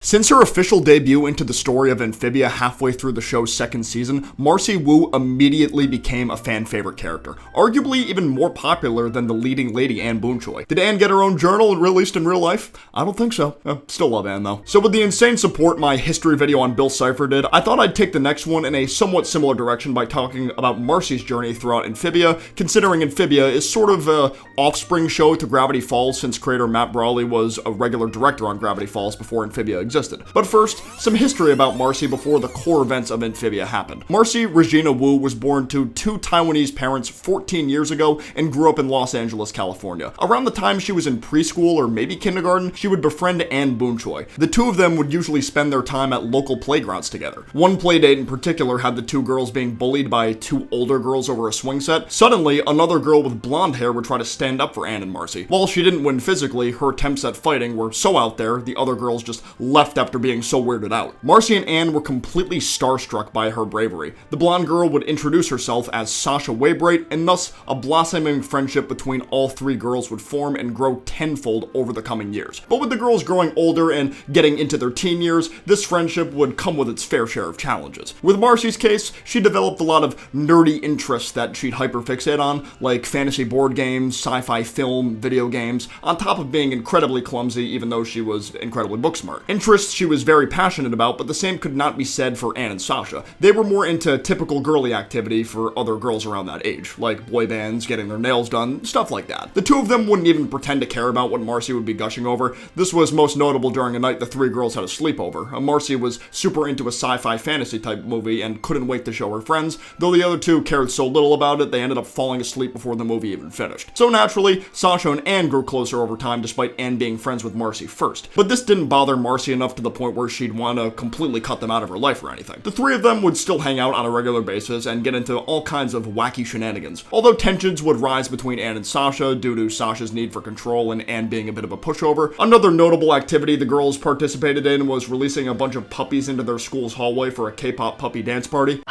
Since her official debut into the story of Amphibia halfway through the show's second season, Marcy Wu immediately became a fan favorite character, arguably even more popular than the leading lady Anne Boonchoi. Did Anne get her own journal released in real life? I don't think so. Still love Anne though. So with the insane support my history video on Bill Cipher did, I thought I'd take the next one in a somewhat similar direction by talking about Marcy's journey throughout Amphibia, considering Amphibia is sort of a offspring show to Gravity Falls since creator Matt Brawley was a regular director on Gravity Falls before Amphibia existed. But first, some history about Marcy before the core events of Amphibia happened. Marcy Regina Wu was born to two Taiwanese parents 14 years ago and grew up in Los Angeles, California. Around the time she was in preschool or maybe kindergarten, she would befriend Anne Boonchoi. The two of them would usually spend their time at local playgrounds together. One playdate in particular had the two girls being bullied by two older girls over a swing set. Suddenly, another girl with blonde hair would try to stand up for Anne and Marcy. While she didn't win physically, her attempts at fighting were so out there, the other girls just left after being so weirded out. Marcy and Anne were completely starstruck by her bravery. The blonde girl would introduce herself as Sasha Waybright, and thus a blossoming friendship between all three girls would form and grow tenfold over the coming years. But with the girls growing older and getting into their teen years, this friendship would come with its fair share of challenges. With Marcy's case, she developed a lot of nerdy interests that she'd hyperfixate on, like fantasy board games, sci-fi film, video games, on top of being incredibly clumsy even though she was incredibly book smart. Interests she was very passionate about, but the same could not be said for Anne and Sasha. They were more into typical girly activity for other girls around that age, like boy bands, getting their nails done, stuff like that. The two of them wouldn't even pretend to care about what Marcy would be gushing over. This was most notable during a night the three girls had a sleepover. Marcy was super into a sci-fi fantasy type movie and couldn't wait to show her friends, though the other two cared so little about it they ended up falling asleep before the movie even finished. So naturally, Sasha and Anne grew closer over time despite Anne being friends with Marcy first. But this didn't bother Marcy enough to the point where she'd want to completely cut them out of her life or anything. The three of them would still hang out on a regular basis and get into all kinds of wacky shenanigans, although tensions would rise between Anne and Sasha due to Sasha's need for control and Anne being a bit of a pushover. Another notable activity the girls participated in was releasing a bunch of puppies into their school's hallway for a K-pop puppy dance party.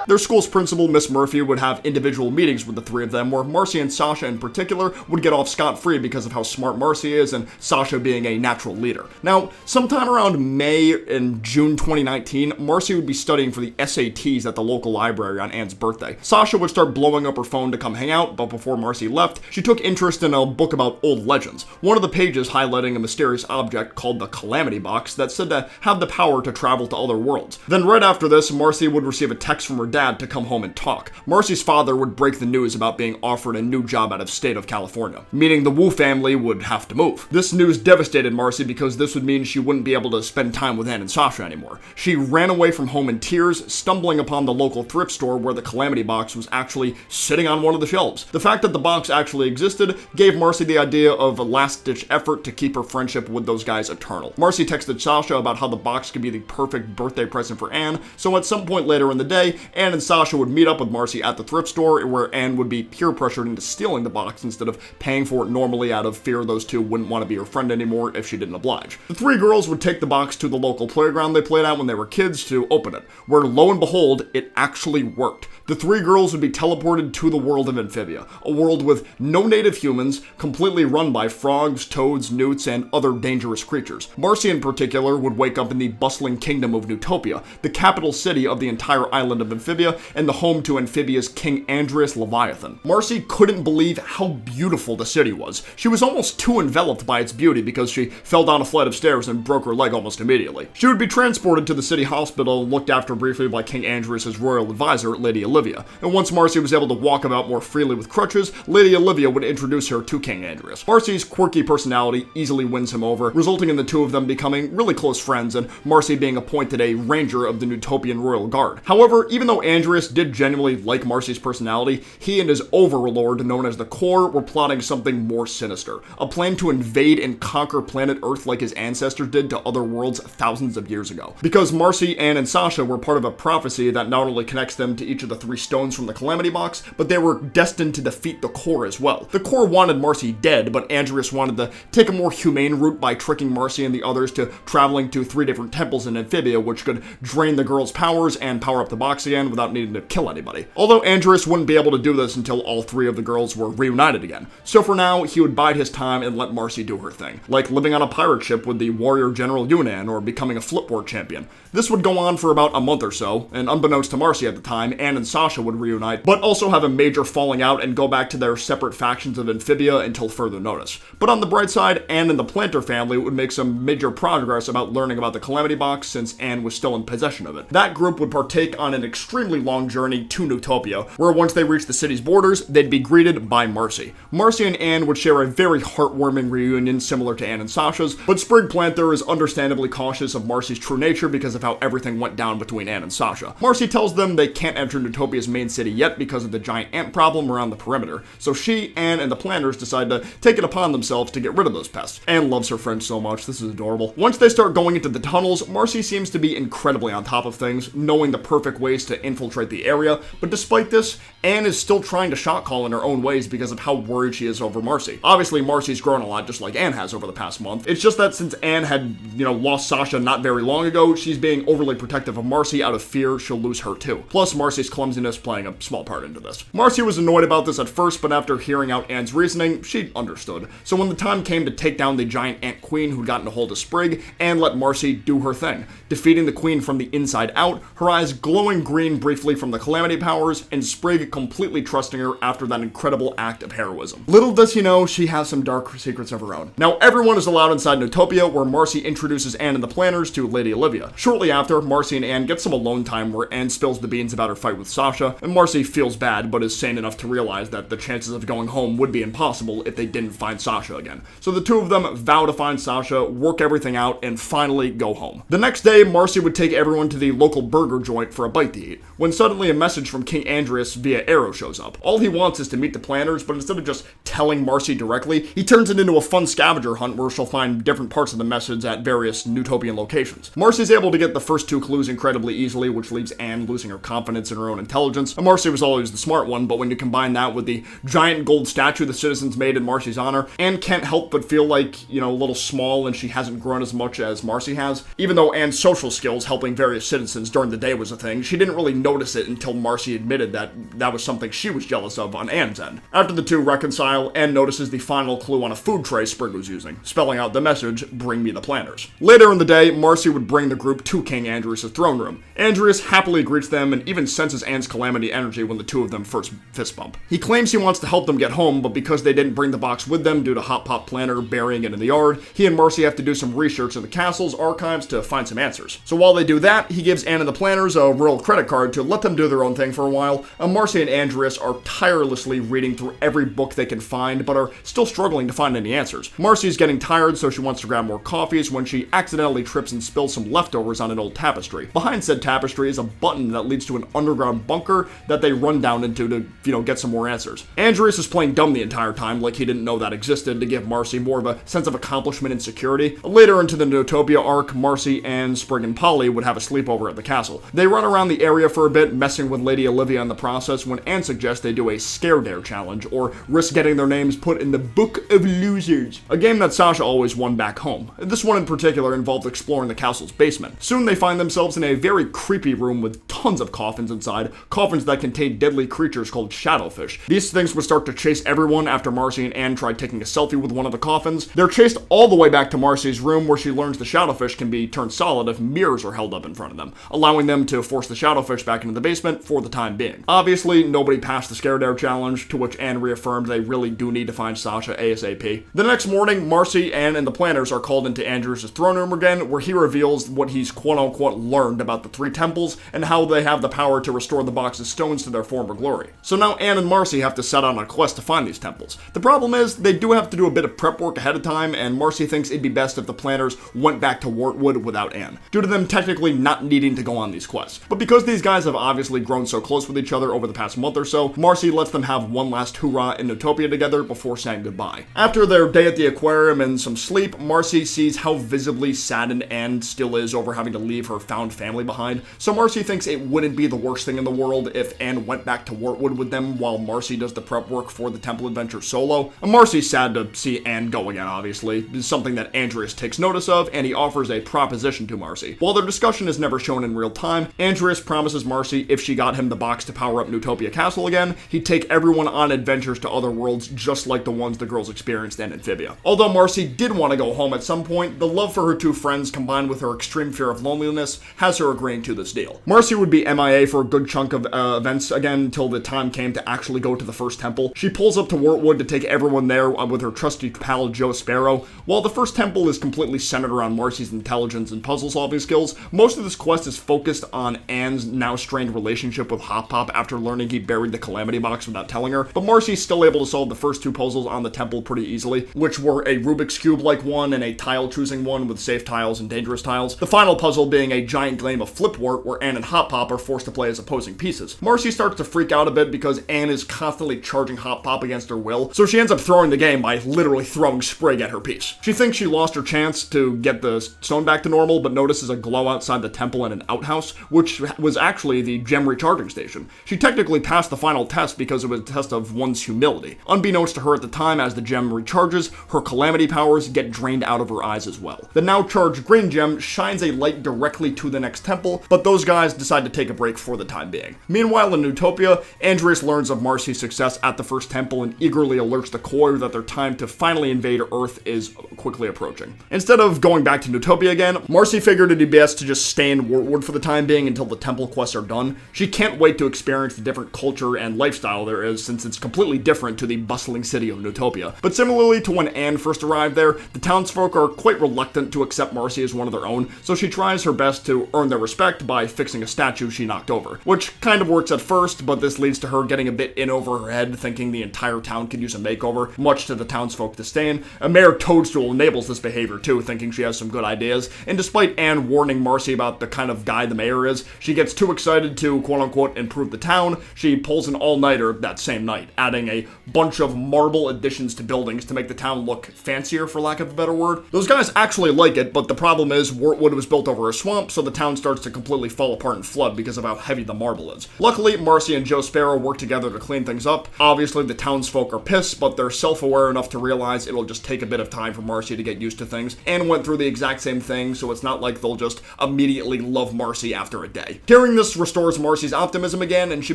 Their school's principal, Miss Murphy, would have individual meetings with the three of them where Marcy and Sasha in particular would get off scot-free because of how smart Marcy is and Sasha being a natural leader. Now, sometime around May and June 2019, Marcy would be studying for the SATs at the local library on Anne's birthday. Sasha would start blowing up her phone to come hang out, but before Marcy left, she took interest in a book about old legends. One of the pages highlighting a mysterious object called the Calamity Box that said to have the power to travel to other worlds. Then right after this, Marcy would receive a text from her dad to come home and talk. Marcy's father would break the news about being offered a new job out of state of California, meaning the Wu family would have to move. This news devastated Marcy because this would mean she wouldn't be able to spend time with Anne and Sasha anymore. She ran away from home in tears, stumbling upon the local thrift store where the Calamity Box was actually sitting on one of the shelves. The fact that the box actually existed gave Marcy the idea of a last-ditch effort to keep her friendship with those guys eternal. Marcy texted Sasha about how the box could be the perfect birthday present for Anne, so at some point later in the day, Anne and Sasha would meet up with Marcy at the thrift store where Anne would be peer pressured into stealing the box instead of paying for it normally out of fear those two wouldn't want to be her friend anymore if she didn't oblige. The three girls would take the box to the local playground they played at when they were kids to open it, where lo and behold, it actually worked. The three girls would be teleported to the world of Amphibia, a world with no native humans, completely run by frogs, toads, newts, and other dangerous creatures. Marcy in particular would wake up in the bustling kingdom of Newtopia, the capital city of the entire island of Amphibia, and the home to Amphibia's King Andreas Leviathan. Marcy couldn't believe how beautiful the city was. She was almost too enveloped by its beauty because she fell down a flight of stairs and broke her leg almost immediately. She would be transported to the city hospital and looked after briefly by King Andreas' royal advisor, Lady Olivia. And once Marcy was able to walk about more freely with crutches, Lady Olivia would introduce her to King Andreas. Marcy's quirky personality easily wins him over, resulting in the two of them becoming really close friends and Marcy being appointed a ranger of the Newtopian Royal Guard. However, even though Andreas did genuinely like Marcy's personality, he and his overlord, known as the Core, were plotting something more sinister. A plan to invade and conquer planet Earth like his ancestors did to other worlds thousands of years ago. Because Marcy, Anne, and Sasha were part of a prophecy that not only connects them to each of the three stones from the Calamity Box, but they were destined to defeat the Core as well. The Core wanted Marcy dead, but Andreas wanted to take a more humane route by tricking Marcy and the others to traveling to three different temples in Amphibia, which could drain the girl's powers and power up the box again without needing to kill anybody. Although Andreas wouldn't be able to do this until all three of the girls were reunited again. So for now, he would bide his time and let Marcy do her thing, like living on a pirate ship with the warrior General Yunnan or becoming a flipboard champion. This would go on for about a month or so, and unbeknownst to Marcy at the time, Anne and Sasha would reunite, but also have a major falling out and go back to their separate factions of Amphibia until further notice. But on the bright side, Anne and the Planter family would make some major progress about learning about the Calamity Box since Anne was still in possession of it. That group would partake on an extremely long journey to Newtopia, where once they reached the city's borders, they'd be greeted by Marcy. Marcy and Anne would share a very heartwarming reunion similar to Anne and Sasha's, but Sprig Planter is understandably cautious of Marcy's true nature because of how everything went down between Anne and Sasha. Marcy tells them they can't enter Newtopia's main city yet because of the giant ant problem around the perimeter, so she, Anne, and the Planters decide to take it upon themselves to get rid of those pests. Anne loves her friend so much, this is adorable. Once they start going into the tunnels, Marcy seems to be incredibly on top of things, knowing the perfect ways to infiltrate the area, but despite this, Anne is still trying to shot call in her own ways because of how worried she is over Marcy. Obviously, Marcy's grown a lot just like Anne has over the past month. It's just that since Anne had, lost Sasha not very long ago, she's being overly protective of Marcy out of fear she'll lose her too. Plus, Marcy's clumsiness playing a small part into this. Marcy was annoyed about this at first, but after hearing out Anne's reasoning, she understood. So when the time came to take down the giant ant queen who'd gotten a hold of Sprig, Anne let Marcy do her thing, defeating the queen from the inside out, her eyes glowing green briefly from the calamity powers, and Sprig completely trusting her after that incredible act of heroism. Little does he know, she has some dark secrets of her own. Now everyone is allowed inside Newtopia, where Marcy introduces Anne and the Planters to Lady Olivia. Shortly after, Marcy and Anne get some alone time where Anne spills the beans about her fight with Sasha, and Marcy feels bad but is sane enough to realize that the chances of going home would be impossible if they didn't find Sasha again. So the two of them vow to find Sasha, work everything out, and finally go home. The next day, Marcy would take everyone to the local burger joint for a bite to eat, when suddenly a message from King Andreas via arrow shows up. All he wants is to meet the Planters, but instead of just telling Marcy directly, he turns it into a fun scavenger hunt where she'll find different parts of the message at various Newtopian locations. Marcy's able to get the first two clues incredibly easily, which leaves Anne losing her confidence in her own intelligence. And Marcy was always the smart one, but when you combine that with the giant gold statue the citizens made in Marcy's honor, Anne can't help but feel like, a little small and she hasn't grown as much as Marcy has. Even though Anne's social skills helping various citizens during the day was a thing, she didn't really notice it until Marcy admitted that that was something she was jealous of on Anne's end. After the two reconcile, Anne notices the final clue on a food tray Sprig was using, spelling out the message, "Bring me the Planters." Later in the day, Marcy would bring the group to King Andreas' throne room. Andreas happily greets them and even senses Anne's calamity energy when the two of them first fist bump. He claims he wants to help them get home, but because they didn't bring the box with them due to Hot Pot Planter burying it in the yard, he and Marcy have to do some research in the castle's archives to find some answers. So while they do that, he gives Anne and the Planters a royal credit card to let them do their own thing for a while, and Marcy and Andreas are tirelessly reading through every book they can find, but are still struggling to find any answers. Marcy's getting tired, so she wants to grab more coffees when she accidentally trips and spills some leftovers on an old tapestry. Behind said tapestry is a button that leads to an underground bunker that they run down into to, get some more answers. Andreas is playing dumb the entire time, like he didn't know that existed, to give Marcy more of a sense of accomplishment and security. Later into the Newtopia arc, Marcy, Anne, Sprig, and Polly would have a sleepover at the castle. They run around the area for a bit, messing with Lady Olivia in the process, when Anne suggests they do a scare dare challenge, or risk getting their names put in the Book of Losers, a game that Sasha always won back home. This one in particular involved exploring the castle's basement. Soon they find themselves in a very creepy room with tons of coffins inside, coffins that contain deadly creatures called shadowfish. These things would start to chase everyone after Marcy and Anne tried taking a selfie with one of the coffins. They're chased all the way back to Marcy's room, where she learns the shadowfish can be turned solid if mirrors are held up in front of them, allowing them to force the shadowfish back into the basement for the time being. Obviously, nobody passed the scare dare challenge, to which Anne reaffirmed they really do need to find Sasha ASAP. The next morning, Marcy, Anne, and the Planters are called into Andreas' throne room again, where he reveals what he's quote-unquote learned about the three temples and how they have the power to restore the box's stones to their former glory. So now Anne and Marcy have to set out on a quest to find these temples. The problem is, they do have to do a bit of prep work ahead of time, and Marcy thinks it'd be best if the Planters went back to Wartwood without Anne, due to them technically not needing to go on these quests. But because these guys have obviously grown so close with each other over the past month or so, Marcy lets them have one last hoorah in Newtopia together before saying goodbye. After their day at the aquarium and some sleep, Marcy sees how visibly saddened Anne still is over having to leave her found family behind, so Marcy thinks it wouldn't be the worst thing in the world if Anne went back to Wartwood with them while Marcy does the prep work for the temple adventure solo. And Marcy's sad to see Anne go again, obviously. It's something that Andreas takes notice of, and he offers a proposition to Marcy. While their discussion is never shown in real time, Andreas promises promises Marcy if she got him the box to power up Newtopia Castle again, he'd take everyone on adventures to other worlds just like the ones the girls experienced in Amphibia. Although Marcy did want to go home at some point, the love for her two friends combined with her extreme fear of loneliness has her agreeing to this deal. Marcy would be MIA for a good chunk of events again until the time came to actually go to the first temple. She pulls up to Wyrtwood to take everyone there with her trusty pal Joe Sparrow. While the first temple is completely centered around Marcy's intelligence and puzzle-solving skills, most of this quest is focused on Anne's now strained relationship with Hop Pop after learning he buried the Calamity Box without telling her, but Marcy's still able to solve the first two puzzles on the temple pretty easily, which were a Rubik's Cube-like one and a tile-choosing one with safe tiles and dangerous tiles. The final puzzle being a giant game of Flipwort where Anne and Hop Pop are forced to play as opposing pieces. Marcy starts to freak out a bit because Anne is constantly charging Hop Pop against her will, so she ends up throwing the game by literally throwing Sprig at her piece. She thinks she lost her chance to get the stone back to normal, but notices a glow outside the temple in an outhouse, which was actually the gem recharging station. She technically passed the final test because it was a test of one's humility. Unbeknownst to her at the time, as the gem recharges, her calamity powers get drained out of her eyes as well. The now charged green gem shines a light directly to the next temple, but those guys decide to take a break for the time being. Meanwhile, in Newtopia, Andreas learns of Marcy's success at the first temple and eagerly alerts the Koi that their time to finally invade Earth is quickly approaching. Instead of going back to Newtopia again, Marcy figured it'd be best to just stay in Wyrtwood for the time being until the temple quests are done. She can't wait to experience the different culture and lifestyle there is, since it's completely different to the bustling city of Newtopia. But similarly to when Anne first arrived there, the townsfolk are quite reluctant to accept Marcy as one of their own, so she tries her best to earn their respect by fixing a statue she knocked over, which kind of works at first, but this leads to her getting a bit in over her head, thinking the entire town could use a makeover, much to the townsfolk disdain. A Mayor Toadstool enables this behavior too, thinking she has some good ideas, and despite Anne warning Marcy about the kind of guy the mayor is, she gets too excited to quote-unquote improve the town. She pulls an all-nighter that same night, adding a bunch of marble additions to buildings to make the town look fancier, for lack of a better word. Those guys actually like it, but the problem is Wyrtwood was built over a swamp, so the town starts to completely fall apart and flood because of how heavy the marble is. Luckily, Marcy and Joe Sparrow work together to clean things up. Obviously, the townsfolk are pissed, but they're self-aware enough to realize it'll just take a bit of time for Marcy to get used to things. Anne went through the exact same thing, so it's not like they'll just immediately love Marcy after a day. Hearing this restores Marcy's optimism again, and she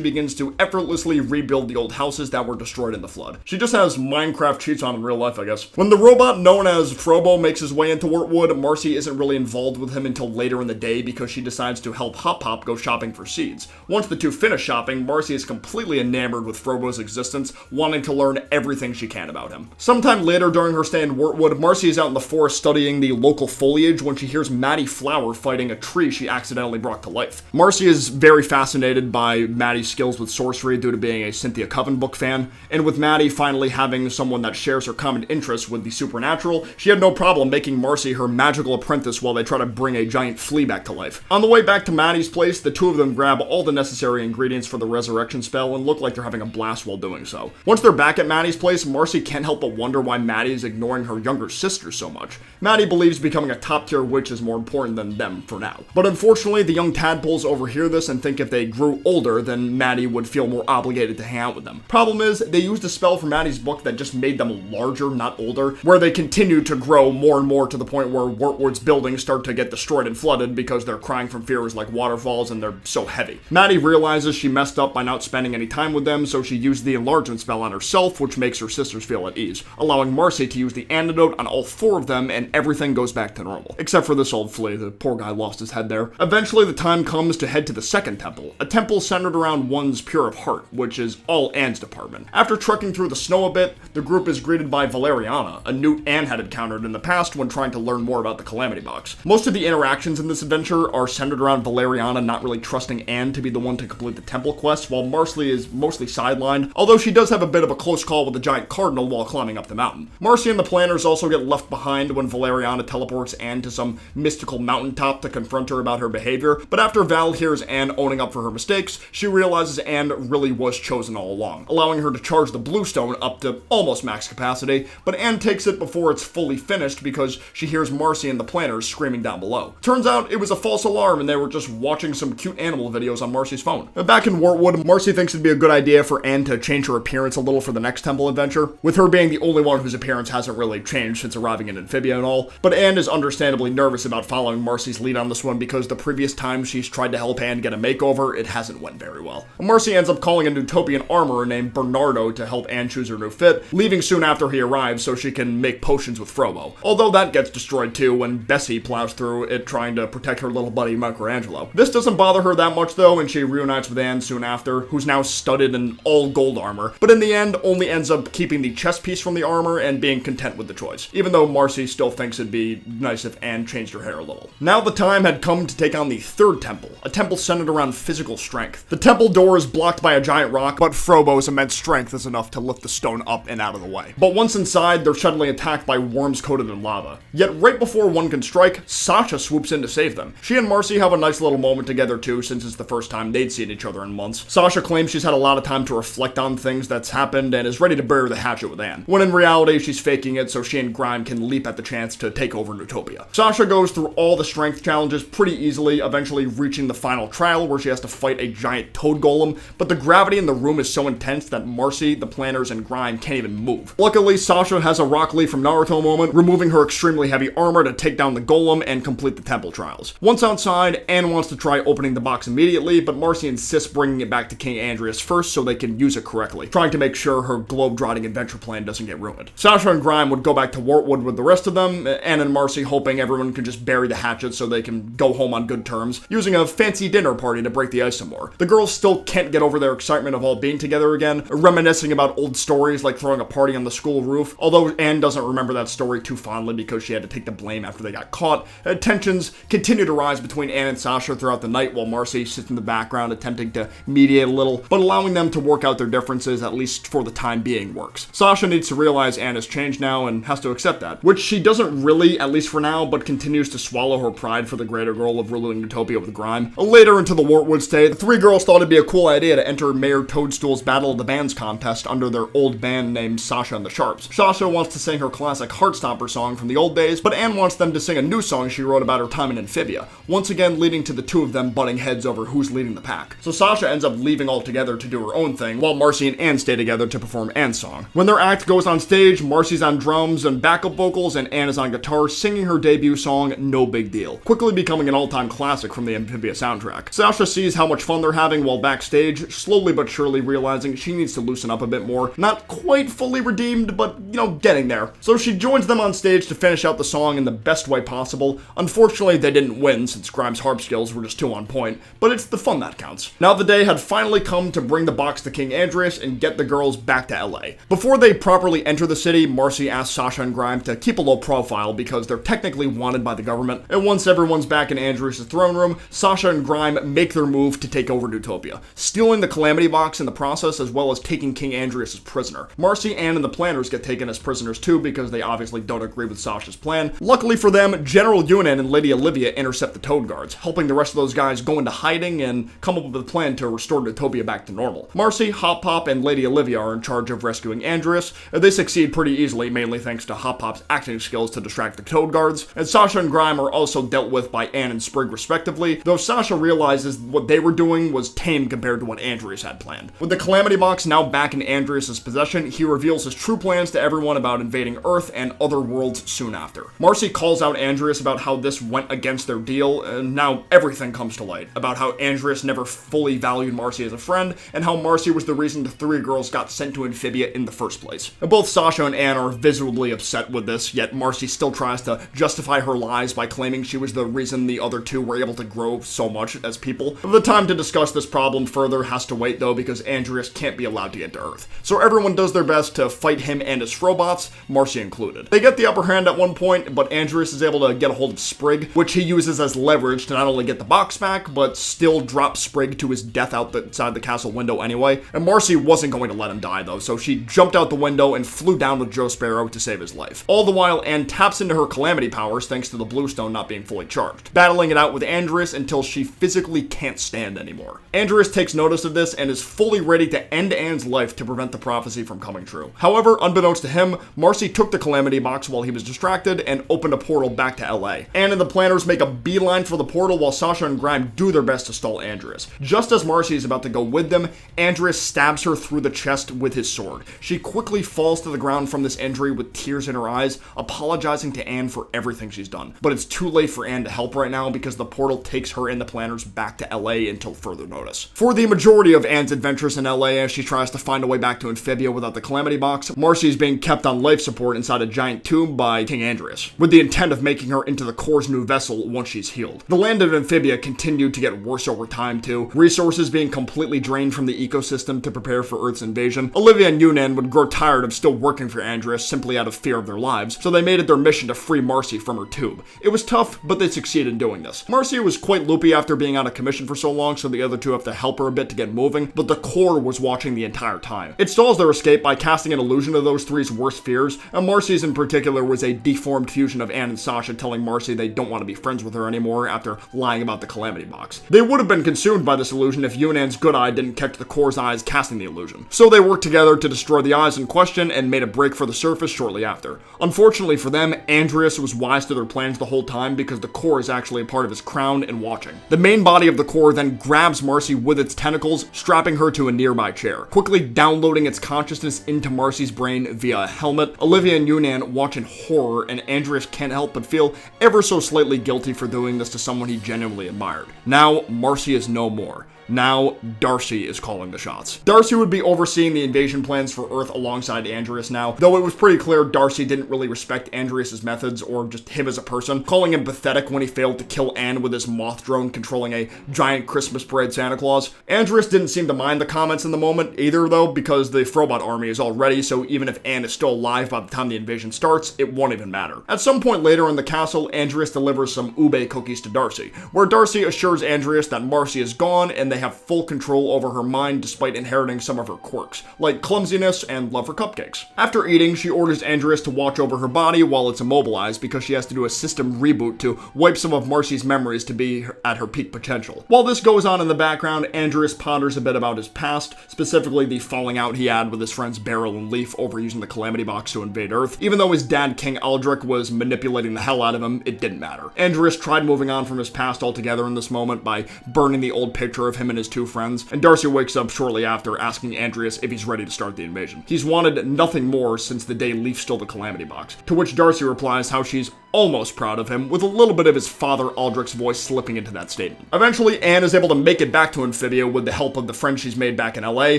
begins to effortlessly rebuild the old houses that were destroyed in the flood. She just has Minecraft cheats on in real life, I guess. When the robot known as Frobo makes his way into Wyrtwood, Marcy isn't really involved with him until later in the day because she decides to help Hop Pop go shopping for seeds. Once the two finish shopping, Marcy is completely enamored with Frobo's existence, wanting to learn everything she can about him. Sometime later during her stay in Wyrtwood, Marcy is out in the forest studying the local foliage when she hears Maddie Flower fighting a tree she accidentally brought to life. Marcy is very fascinated by Maddie's skills with sorcery due to being a Cynthia Coven book fan, and with Maddie finally having someone that shares her common interests with the supernatural, she had no problem making Marcy her magical apprentice while they try to bring a giant flea back to life. On the way back to Maddie's place, the two of them grab all the necessary ingredients for the resurrection spell and look like they're having a blast while doing so. Once they're back at Maddie's place, Marcy can't help but wonder why Maddie is ignoring her younger sister so much. Maddie believes becoming a top-tier witch is more important than them for now. But unfortunately, the young tadpoles overhear this and think if they grew older, then Maddie would feel more obligated to hang out with them. Problem is, they used a spell from Maddie's book that just made them larger, not older, where they continue to grow more and more to the point where Wyrtwood's buildings start to get destroyed and flooded because they're crying from fears like waterfalls and they're so heavy. Maddie realizes she messed up by not spending any time with them, so she used the enlargement spell on herself, which makes her sisters feel at ease, allowing Marcy to use the antidote on all four of them, and everything goes back to normal. Except for this old flea, the poor guy lost his head there. Eventually, the time comes to head to the second temple, a temple centered around one's pure of heart, which is all Anne's department. After trekking through the snow a bit, the group is greeted by Valeriana, a newt Anne had encountered in the past when trying to learn more about the Calamity Box. Most of the interactions in this adventure are centered around Valeriana not really trusting Anne to be the one to complete the temple quest, while Marcy is mostly sidelined, although she does have a bit of a close call with the giant cardinal while climbing up the mountain. Marcy and the planners also get left behind when Valeriana teleports Anne to some mystical mountaintop to confront her about her behavior, but after Val hears Anne owning up for her mistakes, she realizes Anne really was chosen all along, allowing her to charge the blue stone up to almost max capacity, but Anne takes it before it's fully finished because she hears Marcy and the planners screaming down below. Turns out it was a false alarm and they were just watching some cute animal videos on Marcy's phone. Back in Wyrtwood, Marcy thinks it'd be a good idea for Anne to change her appearance a little for the next temple adventure, with her being the only one whose appearance hasn't really changed since arriving in Amphibia and all, but Anne is understandably nervous about following Marcy's lead on this one because the previous time she's tried to help Anne Anne get a makeover, it hasn't went very well. Marcy ends up calling a Utopian armorer named Bernardo to help Anne choose her new fit, leaving soon after he arrives so she can make potions with Frobo. Although that gets destroyed too when Bessie plows through it trying to protect her little buddy Michelangelo. This doesn't bother her that much though, and she reunites with Anne soon after, who's now studded in all gold armor, but in the end only ends up keeping the chest piece from the armor and being content with the choice, even though Marcy still thinks it'd be nice if Anne changed her hair a little. Now the time had come to take on the third temple, a temple centered around physical strength. The temple door is blocked by a giant rock, but Frobo's immense strength is enough to lift the stone up and out of the way. But once inside, they're suddenly attacked by worms coated in lava. Yet right before one can strike, Sasha swoops in to save them. She and Marcy have a nice little moment together too, since it's the first time they'd seen each other in months. Sasha claims she's had a lot of time to reflect on things that's happened and is ready to bury the hatchet with Anne, when in reality she's faking it so she and Grime can leap at the chance to take over Newtopia. Sasha goes through all the strength challenges pretty easily, eventually reaching the final trial where she has to fight a giant toad golem, but the gravity in the room is so intense that Marcy, the planners, and Grime can't even move. Luckily, Sasha has a Rock Lee from Naruto moment, removing her extremely heavy armor to take down the golem and complete the temple trials. Once outside, Anne wants to try opening the box immediately, but Marcy insists bringing it back to King Andrias first so they can use it correctly, trying to make sure her globe-trotting adventure plan doesn't get ruined. Sasha and Grime would go back to Wartwood with the rest of them, Anne and Marcy hoping everyone can just bury the hatchet so they can go home on good terms, using a fancy dinner party to break the ice some more. The girls still can't get over their excitement of all being together again, reminiscing about old stories like throwing a party on the school roof, although Anne doesn't remember that story too fondly because she had to take the blame after they got caught. Tensions continue to rise between Anne and Sasha throughout the night while Marcy sits in the background attempting to mediate a little, but allowing them to work out their differences, at least for the time being, works. Sasha needs to realize Anne has changed now and has to accept that, which she doesn't really, at least for now, but continues to swallow her pride for the greater goal of ruling Utopia with Grime. Later into the Wartwood stay, the three girls thought it'd be a cool idea to enter Mayor Toadstool's Battle of the Bands contest under their old band named Sasha and the Sharps. Sasha wants to sing her classic Heartstopper song from the old days, but Anne wants them to sing a new song she wrote about her time in Amphibia, once again leading to the two of them butting heads over who's leading the pack. So Sasha ends up leaving altogether to do her own thing, while Marcy and Anne stay together to perform Anne's song. When their act goes on stage, Marcy's on drums and backup vocals, and Anne is on guitar singing her debut song, No Big Deal, quickly becoming an all-time classic from the Amphibia soundtrack. Sasha sees how much fun they're having while backstage, slowly but surely realizing she needs to loosen up a bit more. Not quite fully redeemed, but, getting there. So she joins them on stage to finish out the song in the best way possible. Unfortunately, they didn't win since Grime's harp skills were just too on point, but it's the fun that counts. Now the day had finally come to bring the box to King Andrias and get the girls back to LA. Before they properly enter the city, Marcy asks Sasha and Grime to keep a low profile because they're technically wanted by the government, and once everyone's back in Andrias' throne room, Sasha and Grime make their move to take over Newtopia, stealing the Calamity Box in the process as well as taking King Andrias as prisoner. Marcy, Anne, and the planners get taken as prisoners too because they obviously don't agree with Sasha's plan. Luckily for them, General Yunan and Lady Olivia intercept the Toad Guards, helping the rest of those guys go into hiding and come up with a plan to restore Newtopia back to normal. Marcy, Hop Pop, and Lady Olivia are in charge of rescuing Andrias. They succeed pretty easily, mainly thanks to Hop Pop's acting skills to distract the Toad Guards, and Sasha and Grime are also dealt with by Anne and Sprig respectively, though Sasha realizes what they were doing was tame compared to what Andrias had planned. With the Calamity Box now back in Andrias' possession, he reveals his true plans to everyone about invading Earth and other worlds soon after. Marcy calls out Andrias about how this went against their deal, and now everything comes to light, about how Andrias never fully valued Marcy as a friend, and how Marcy was the reason the three girls got sent to Amphibia in the first place. And both Sasha and Anne are visibly upset with this, yet Marcy still tries to justify her lies by claiming she was the reason the other two were able to grow so much as people. The time to discuss this problem further has to wait though because Andrias can't be allowed to get to Earth. So everyone does their best to fight him and his robots, Marcy included. They get the upper hand at one point, but Andrias is able to get a hold of Sprig, which he uses as leverage to not only get the box back, but still drop Sprig to his death outside the castle window anyway. And Marcy wasn't going to let him die though, so she jumped out the window and flew down with Joe Sparrow to save his life. All the while, Anne taps into her calamity powers thanks to the Bluestone not being fully charged, battling it out with Andrias until she physically can't stand anymore. Andrias takes notice of this and is fully ready to end Anne's life to prevent the prophecy from coming true. However, unbeknownst to him, Marcy took the Calamity Box while he was distracted and opened a portal back to LA. Anne and the planners make a beeline for the portal while Sasha and Grime do their best to stall Andrias. Just as Marcy is about to go with them, Andrias stabs her through the chest with his sword. She quickly falls to the ground from this injury with tears in her eyes, apologizing to Anne for everything she's done. But it's too late for Anne to help right now because the portal takes her and the planners returns back to LA until further notice. For the majority of Anne's adventures in LA as she tries to find a way back to Amphibia without the Calamity Box, Marcy is being kept on life support inside a giant tomb by King Andrias, with the intent of making her into the Corps' new vessel once she's healed. The land of Amphibia continued to get worse over time too, resources being completely drained from the ecosystem to prepare for Earth's invasion. Olivia and Yunnan would grow tired of still working for Andrias simply out of fear of their lives, so they made it their mission to free Marcy from her tube. It was tough, but they succeeded in doing this. Marcy was quite loopy after being out of commission for so long, so the other two have to help her a bit to get moving, but the Corps was watching the entire time. It stalls their escape by casting an illusion of those three's worst fears, and Marcy's in particular was a deformed fusion of Anne and Sasha telling Marcy they don't want to be friends with her anymore after lying about the Calamity Box. They would have been consumed by this illusion if Yunnan's good eye didn't catch the Corps' eyes casting the illusion. So they worked together to destroy the eyes in question and made a break for the surface shortly after. Unfortunately for them, Andrias was wise to their plans the whole time because the Corps is actually a part of his crown and watching. The main body of the Corps then grabs Marcy with its tentacles, strapping her to a nearby chair, quickly downloading its consciousness into Marcy's brain via a helmet. Olivia and Yunnan watch in horror, and Andrias can't help but feel ever so slightly guilty for doing this to someone he genuinely admired. Now, Marcy is no more. Now, Darcy is calling the shots. Darcy would be overseeing the invasion plans for Earth alongside Andrias now, though it was pretty clear Darcy didn't really respect Andrias' methods or just him as a person, calling him pathetic when he failed to kill Anne with his moth drone controlling a giant Christmas parade Santa Claus. Andrias didn't seem to mind the comments in the moment either though, because the Frobot army is all ready, so even if Anne is still alive by the time the invasion starts, it won't even matter. At some point later in the castle, Andrias delivers some ube cookies to Darcy, where Darcy assures Andrias that Marcy is gone and they have full control over her mind despite inheriting some of her quirks, like clumsiness and love for cupcakes. After eating, she orders Andrias to watch over her body while it's immobilized because she has to do a system reboot to wipe some of Marcy's memories to be at her peak potential. While this goes on in the background, Andrias ponders a bit about his past, specifically the falling out he had with his friends Beryl and Leaf over using the Calamity Box to invade Earth. Even though his dad, King Aldrich, was manipulating the hell out of him, it didn't matter. Andrias tried moving on from his past altogether in this moment by burning the old picture of him and his two friends, and Darcy wakes up shortly after asking Andrias if he's ready to start the invasion. He's wanted nothing more since the day Leaf stole the Calamity Box, to which Darcy replies how she's almost proud of him, with a little bit of his father Aldrich's voice slipping into that statement. Eventually, Anne is able to make it back to Amphibia with the help of the friends she's made back in LA,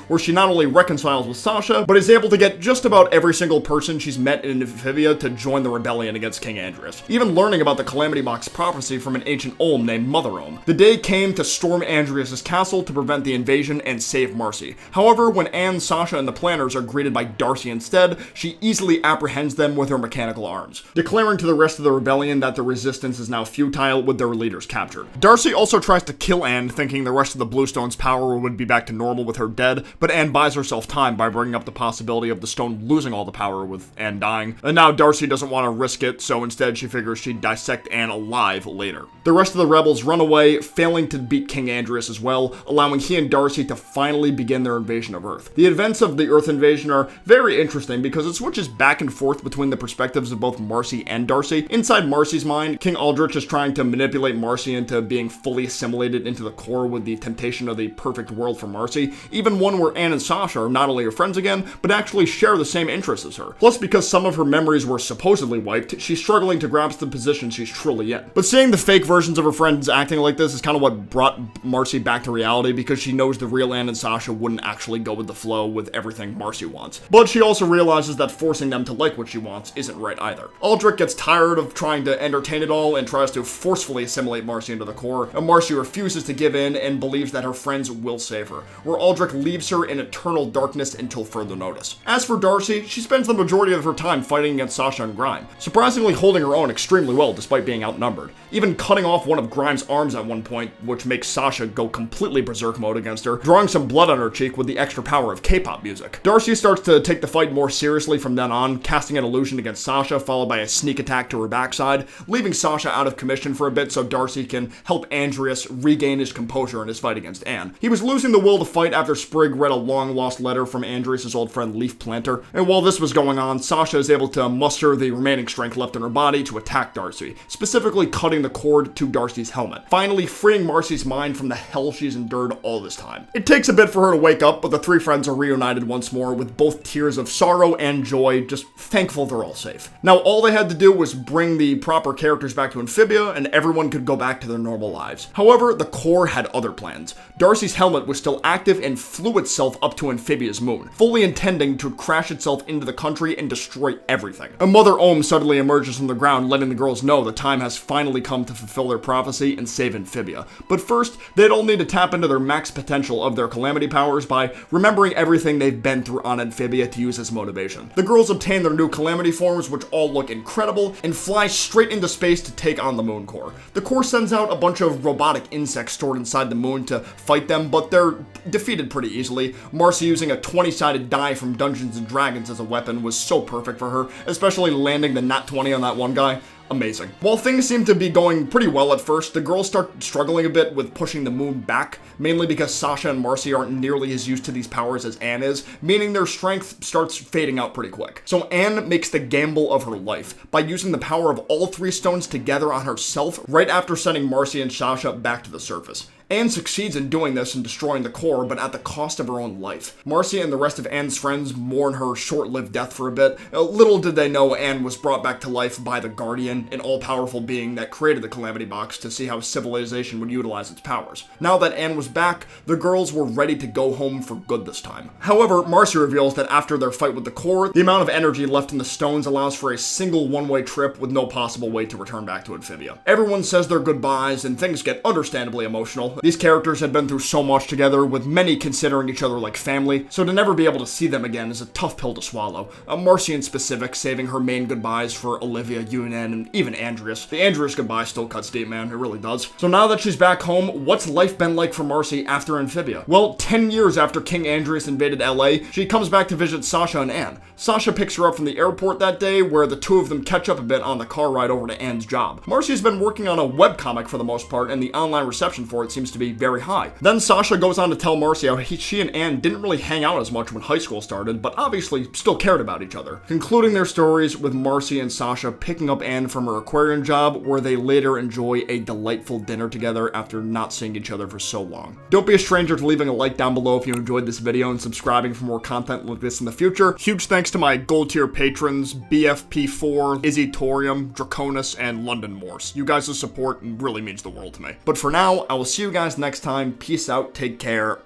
where she not only reconciles with Sasha, but is able to get just about every single person she's met in Amphibia to join the rebellion against King Andrias, even learning about the Calamity Box prophecy from an ancient Olm named Mother Olm. The day came to storm Andrias' castle to prevent the invasion and save Marcy. However, when Anne, Sasha, and the planners are greeted by Darcy instead, she easily apprehends them with her mechanical arms, declaring to the rest of the rebellion that the resistance is now futile with their leaders captured. Darcy also tries to kill Anne, thinking the rest of the Bluestone's power would be back to normal with her dead, but Anne buys herself time by bringing up the possibility of the stone losing all the power with Anne dying, and now Darcy doesn't want to risk it, so instead she figures she'd dissect Anne alive later. The rest of the rebels run away, failing to beat King Andrias as well, allowing he and Darcy to finally begin their invasion of Earth. The events of the Earth invasion are very interesting because it switches back and forth between the perspectives of both Marcy and Darcy. Inside Marcy's mind, King Aldrich is trying to manipulate Marcy into being fully assimilated into the Corps with the temptation of the perfect world for Marcy, even one where Anne and Sasha are not only her friends again, but actually share the same interests as her. Plus, because some of her memories were supposedly wiped, she's struggling to grasp the position she's truly in. But seeing the fake versions of her friends acting like this is kind of what brought Marcy back to reality, because she knows the real Anne and Sasha wouldn't actually go with the flow with everything Marcy wants. But she also realizes that forcing them to like what she wants isn't right either. Aldrich gets tired of trying to entertain it all and tries to forcefully assimilate Marcy into the Corps, and Marcy refuses to give in and believes that her friends will save her, where Aldrich leaves her in eternal darkness until further notice. As for Darcy, she spends the majority of her time fighting against Sasha and Grime, surprisingly holding her own extremely well despite being outnumbered, even cutting off one of Grime's arms at one point, which makes Sasha go completely berserk mode against her, drawing some blood on her cheek with the extra power of K-pop music. Darcy starts to take the fight more seriously from then on, casting an illusion against Sasha, followed by a sneak attack to her backside, leaving Sasha out of commission for a bit so Darcy can help Andrias regain his composure in his fight against Anne. He was losing the will to fight after Sprigg read a long-lost letter from Andrias' old friend Leaf Planter, and while this was going on, Sasha is able to muster the remaining strength left in her body to attack Darcy, specifically cutting the cord to Darcy's helmet, finally freeing Marcy's mind from the hell she's endured all this time. It takes a bit for her to wake up, but the three friends are reunited once more with both tears of sorrow and joy, just thankful they're all safe. Now, all they had to do was bring the proper characters back to Amphibia, and everyone could go back to their normal lives. However, the core had other plans. Darcy's helmet was still active and flew itself up to Amphibia's moon, fully intending to crash itself into the country and destroy everything. A Mother Ohm suddenly emerges from the ground, letting the girls know the time has finally come to fulfill their prophecy and save Amphibia. But first, they'd all need to tap into their max potential of their calamity powers by remembering everything they've been through on Amphibia to use as motivation. The girls obtain their new calamity forms, which all look incredible, and fly straight into space to take on the moon core. The core sends out a bunch of robotic insects stored inside the moon to fight them, but they're defeated pretty easily. Marcy using a 20-sided die from Dungeons & Dragons as a weapon was so perfect for her, especially landing the nat 20 on that one guy. Amazing. While things seem to be going pretty well at first, the girls start struggling a bit with pushing the moon back, mainly because Sasha and Marcy aren't nearly as used to these powers as Anne is, meaning their strength starts fading out pretty quick. So Anne makes the gamble of her life by using the power of all three stones together on herself right after sending Marcy and Sasha back to the surface. Anne succeeds in doing this and destroying the core, but at the cost of her own life. Marcy and the rest of Anne's friends mourn her short-lived death for a bit. Little did they know Anne was brought back to life by the Guardian, an all-powerful being that created the Calamity Box to see how civilization would utilize its powers. Now that Anne was back, the girls were ready to go home for good this time. However, Marcy reveals that after their fight with the core, the amount of energy left in the stones allows for a single one-way trip with no possible way to return back to Amphibia. Everyone says their goodbyes, and things get understandably emotional. These characters had been through so much together, with many considering each other like family, so to never be able to see them again is a tough pill to swallow. Marcy in specific saving her main goodbyes for Olivia, Yunan, and even Andreas. The Andreas goodbye still cuts deep, man, it really does. So now that she's back home, what's life been like for Marcy after Amphibia? Well, 10 years after King Andreas invaded LA, she comes back to visit Sasha and Anne. Sasha picks her up from the airport that day, where the two of them catch up a bit on the car ride over to Anne's job. Marcy's been working on a webcomic for the most part, and the online reception for it seems to be very high. Then Sasha goes on to tell Marcy how she and Anne didn't really hang out as much when high school started, but obviously still cared about each other. Concluding their stories with Marcy and Sasha picking up Anne from her aquarium job, where they later enjoy a delightful dinner together after not seeing each other for so long. Don't be a stranger to leaving a like down below if you enjoyed this video and subscribing for more content like this in the future. Huge thanks to my gold tier patrons, BFP4, Izzy Torium, Draconis, and London Morse. You guys' support really means the world to me. But for now, I will see you guys next time. Peace out, take care,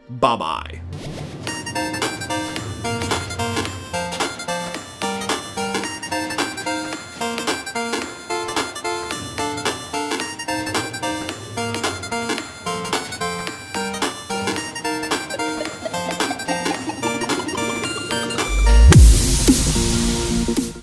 bye-bye.